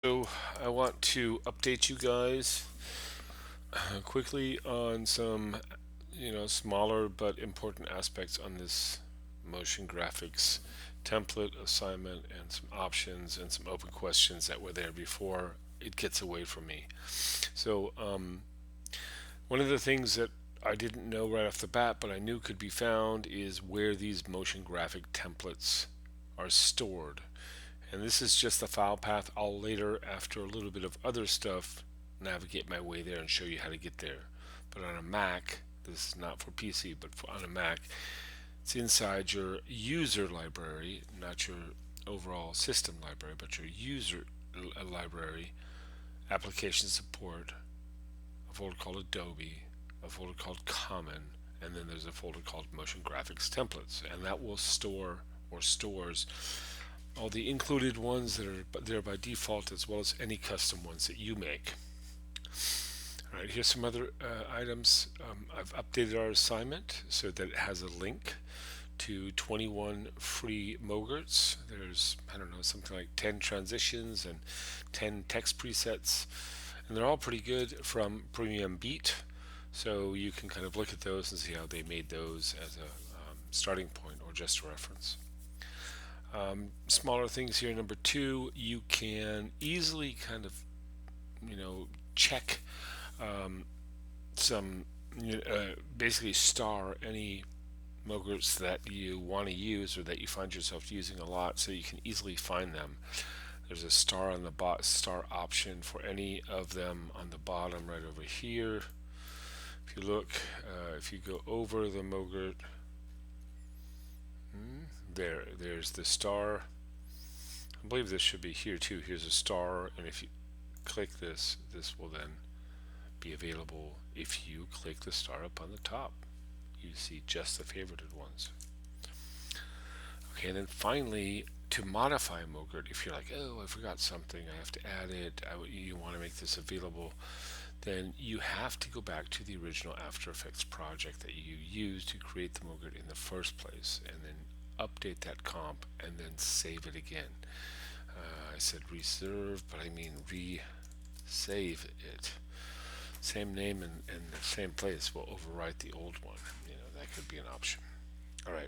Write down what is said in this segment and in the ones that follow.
So I want to update you guys quickly on some, smaller but important aspects on this motion graphics template assignment and some options and some open questions that were there before it gets away from me. So one of the things that I didn't know right off the bat, but I knew could be found, is where these motion graphic templates are stored. And this is just the file path. I'll later, after a little bit of other stuff, navigate my way there and show you how to get there. But on a Mac, this is not for PC, but on a Mac, it's inside your user library, not your overall system library, but your user library, application support, a folder called Adobe, a folder called Common, and then there's a folder called Motion Graphics Templates, and that will store or stores all the included ones that are there by default, as well as any custom ones that you make. All right, here's some other items. I've updated our assignment so that it has a link to 21 free MOGRTs. There's, I don't know, something like 10 transitions and 10 text presets, and they're all pretty good from Premium Beat. So you can kind of look at those and see how they made those as a starting point or just a reference. Smaller things here. Number two, you can easily kind of, check some, basically star any MOGRTs that you want to use or that you find yourself using a lot, so you can easily find them. There's a star on the star option for any of them on the bottom right over here. If you look, if you go over the MOGRT, there's the star. I believe this should be here too. Here's a star, and if you click this, this will then be available. If you click the star up on the top, you see just the favorited ones. Okay, and then finally, to modify MOGRT, if you're like, oh, I forgot something, I have to add it, you want to make this available, then you have to go back to the original After Effects project that you used to create the MOGRT in the first place, and then update that comp and then save it again. I said reserve, but I mean re-save it. Same name and the same place will overwrite the old one. That could be an option. All right,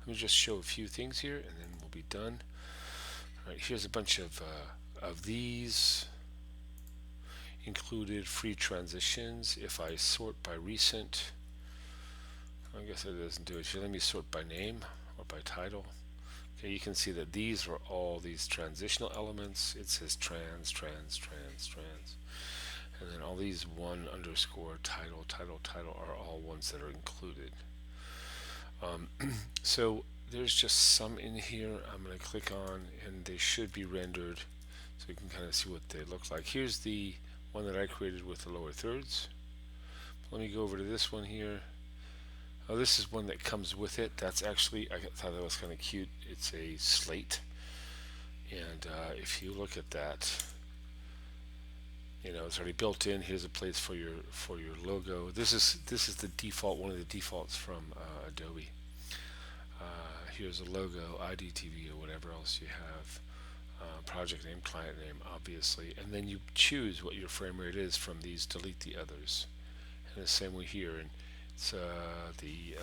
let me just show a few things here, and then we'll be done. All right, here's a bunch of these included free transitions. If I sort by recent, I guess it doesn't do it here. Let me sort by name or by title. Okay, you can see that these are all these transitional elements. It says trans, and then all these one underscore title are all ones that are included. So there's just some in here I'm going to click on, and they should be rendered so you can kind of see what they look like. Here's the one that I created with the lower thirds. Let me go over to this one here. Oh, this is one that comes with it. That's actually, I thought that was kind of cute. It's a slate, and if you look at that, it's already built in. Here's a place for your logo. This is the default, one of the defaults from Adobe. Here's a logo, IDTV or whatever else you have. Project name, client name, obviously, and then you choose what your frame rate is from these. Delete the others, and the same way here. And it's the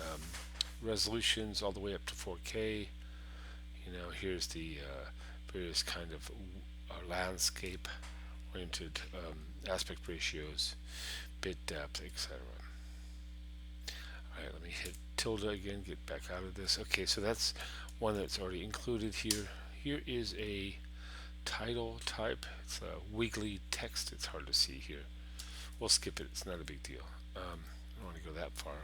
resolutions all the way up to 4K. Here's the various kind of landscape oriented aspect ratios, bit depth, etc. Alright, let me hit tilde again, get back out of this. Okay, so that's one that's already included here. Here is a title type. It's a wiggly text. It's hard to see here. We'll skip it. It's not a big deal. I don't want to go that far.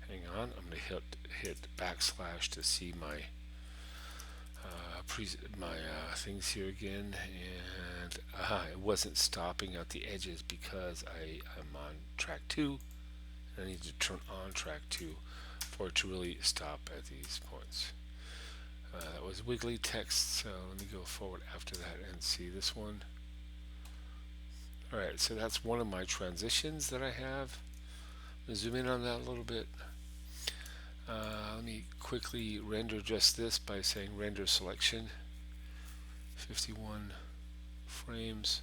Hang on. I'm going to hit backslash to see my things here again, and it wasn't stopping at the edges because I'm on track 2. I need to turn on track 2 for it to really stop at these points. That was wiggly text, so let me go forward after that and see this one. Alright, so that's one of my transitions that I have. I'm going to zoom in on that a little bit. Let me quickly render just this by saying render selection 51 frames.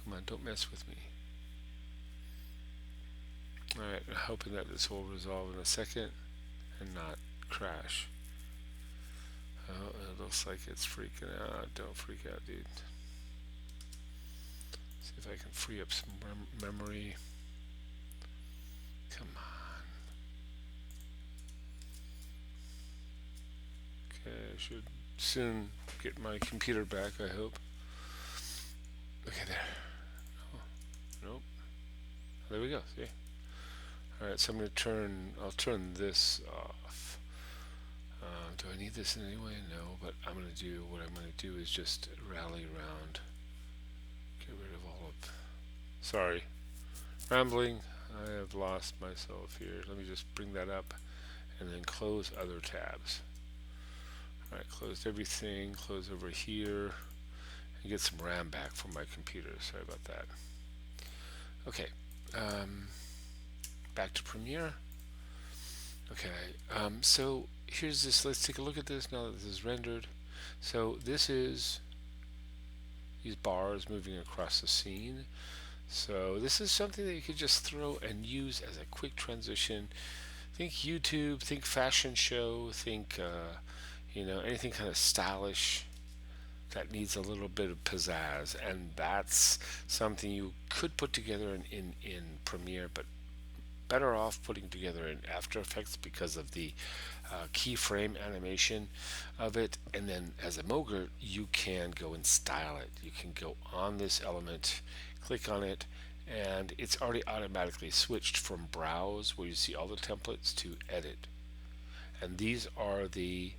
Come on, don't mess with me. Alright, I'm hoping that this will resolve in a second and not crash. Oh, it looks like it's freaking out. Don't freak out, dude. See if I can free up some memory. Come on. Okay, I should soon get my computer back, I hope. Okay, there. Oh, nope. There we go, see? Alright, so I'll turn this off. Do I need this in any way? No, but what I'm going to do is just rally around. Get rid of all of, sorry, rambling. I have lost myself here. Let me just bring that up and then close other tabs. Alright, closed everything, close over here, and get some RAM back from my computer. Sorry about that. Okay, back to Premiere. Okay, so here's this. Let's take a look at this now that this is rendered. So this is these bars moving across the scene. So this is something that you could just throw and use as a quick transition. Think YouTube, think fashion show, think anything kind of stylish that needs a little bit of pizzazz, and that's something you could put together in Premiere, but better off putting together in After Effects because of the keyframe animation of it. And then as a MOGRT, you can go and style it. You can go on this element, click on it, and it's already automatically switched from Browse, where you see all the templates, to Edit. And these are the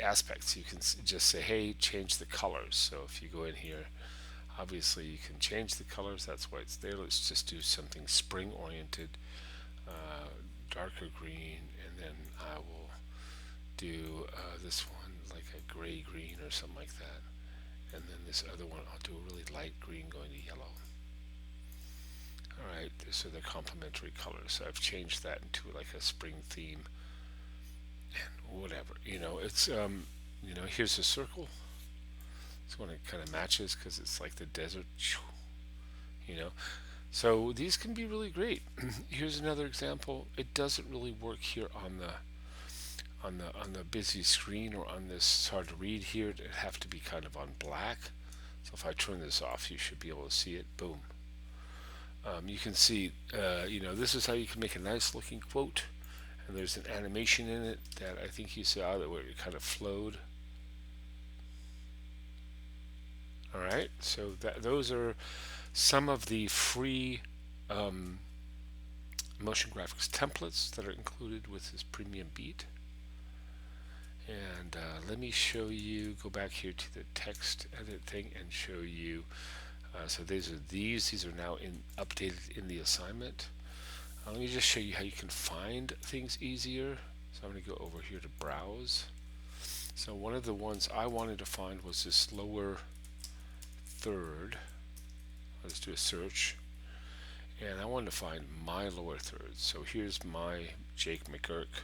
aspects. You can just say, hey, change the colors. So if you go in here, obviously you can change the colors. That's why it's there. Let's just do something spring oriented, darker green, and then I will do this one like a gray green or something like that, and then this other one I'll do a really light green going to yellow. Alright, so they're complementary colors. So I've changed that into like a spring theme, and whatever, it's here's a circle. This one, it kind of matches because it's like the desert, so these can be really great. Here's another example. It doesn't really work here on the busy screen, or on this, it's hard to read here. It'd have to be kind of on black. So if I turn this off, you should be able to see it. Boom. You can see, this is how you can make a nice looking quote. And there's an animation in it that I think you saw that where it kind of flowed. Alright, so those are some of the free motion graphics templates that are included with this premium beat. And let me show you, go back here to the text edit thing and show you. So these are now updated in the assignment. Let me just show you how you can find things easier. So I'm going to go over here to browse. So one of the ones I wanted to find was this lower third. Let's do a search, and I wanted to find my lower third. So here's my Jake McGurk.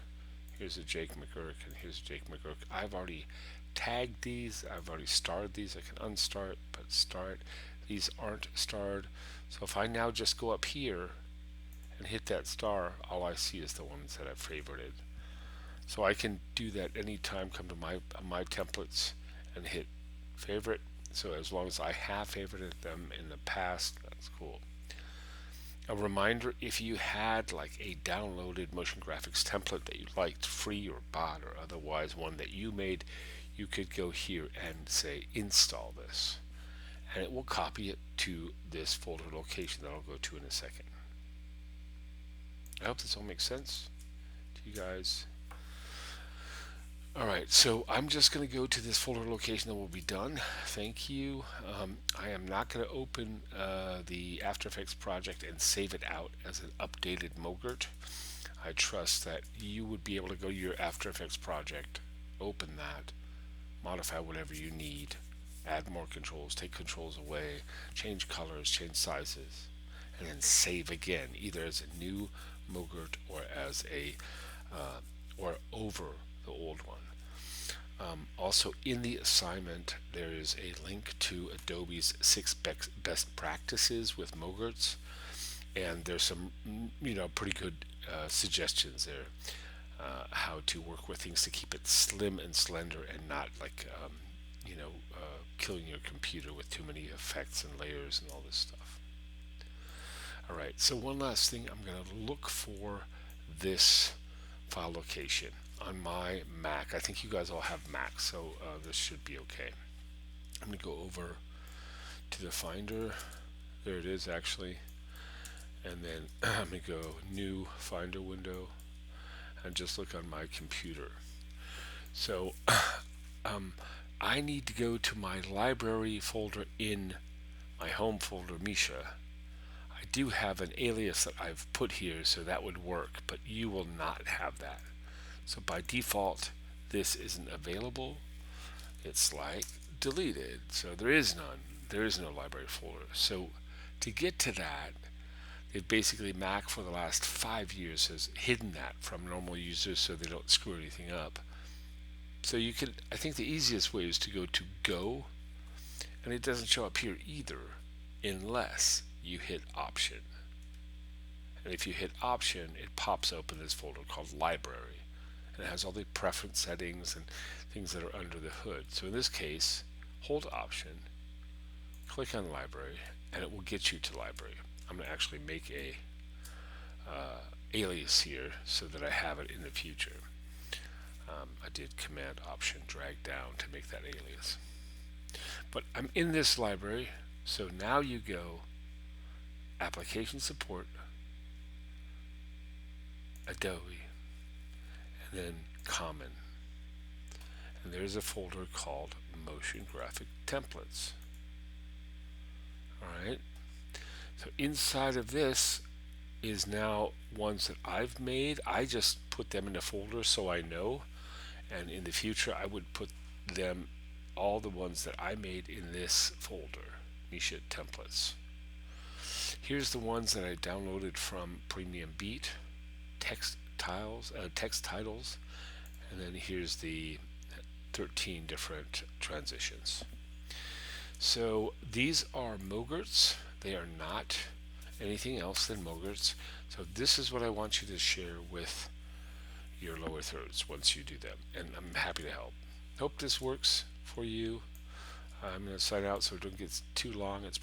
Here's a Jake McGurk, and here's Jake McGurk. I've already tagged these. I've already starred these. I can unstart, but start. These aren't starred. So if I now just go up here and hit that star, all I see is the ones that I've favorited. So I can do that anytime. Come to my templates and hit favorite. So as long as I have favorited them in the past, that's cool. A reminder, if you had like a downloaded motion graphics template that you liked, free or bought or otherwise, one that you made, you could go here and say install this, and it will copy it to this folder location that I'll go to in a second. I hope this all makes sense to you guys. Alright, so I'm just going to go to this folder location that will be done. Thank you. I am not going to open the After Effects project and save it out as an updated MOGRT. I trust that you would be able to go to your After Effects project, open that, modify whatever you need, add more controls, take controls away, change colors, change sizes, and then save again, either as a new MOGRT or as a or over the old one. Also, in the assignment, there is a link to Adobe's 6 best practices with MOGRTs, and there's some, pretty good suggestions there. How to work with things to keep it slim and slender and not like, killing your computer with too many effects and layers and all this stuff. All right, so one last thing, I'm going to look for this file location on my Mac. I think you guys all have Macs, so this should be okay. I'm going to go over to the Finder. There it is, actually. And then I'm going to go New Finder window and just look on my computer. So I need to go to my library folder in my home folder, Misha. I do have an alias that I've put here, so that would work, but you will not have that. So by default, this isn't available. It's like deleted, so there is none. There is no library folder. So to get to that, it basically, Mac for the last 5 years has hidden that from normal users so they don't screw anything up. So you could, I think the easiest way is to go to Go, and it doesn't show up here either unless you hit Option. And if you hit Option, it pops open this folder called Library, and it has all the preference settings and things that are under the hood. So in this case, hold Option, click on Library, and it will get you to Library. I'm going to actually make a alias here so that I have it in the future. I did Command Option drag down to make that alias. But I'm in this library, so now you go Application Support, Adobe, and then Common. And there's a folder called Motion Graphic Templates. Alright, so inside of this is now ones that I've made. I just put them in a folder so I know, and in the future I would put them, all the ones that I made, in this folder, Misha Templates. Here's the ones that I downloaded from Premium Beat, text titles, and then here's the 13 different transitions. So these are MOGRTs. They are not anything else than MOGRTs. So this is what I want you to share with your lower thirds once you do them, and I'm happy to help. Hope this works for you. I'm going to sign out so it don't get too long. It's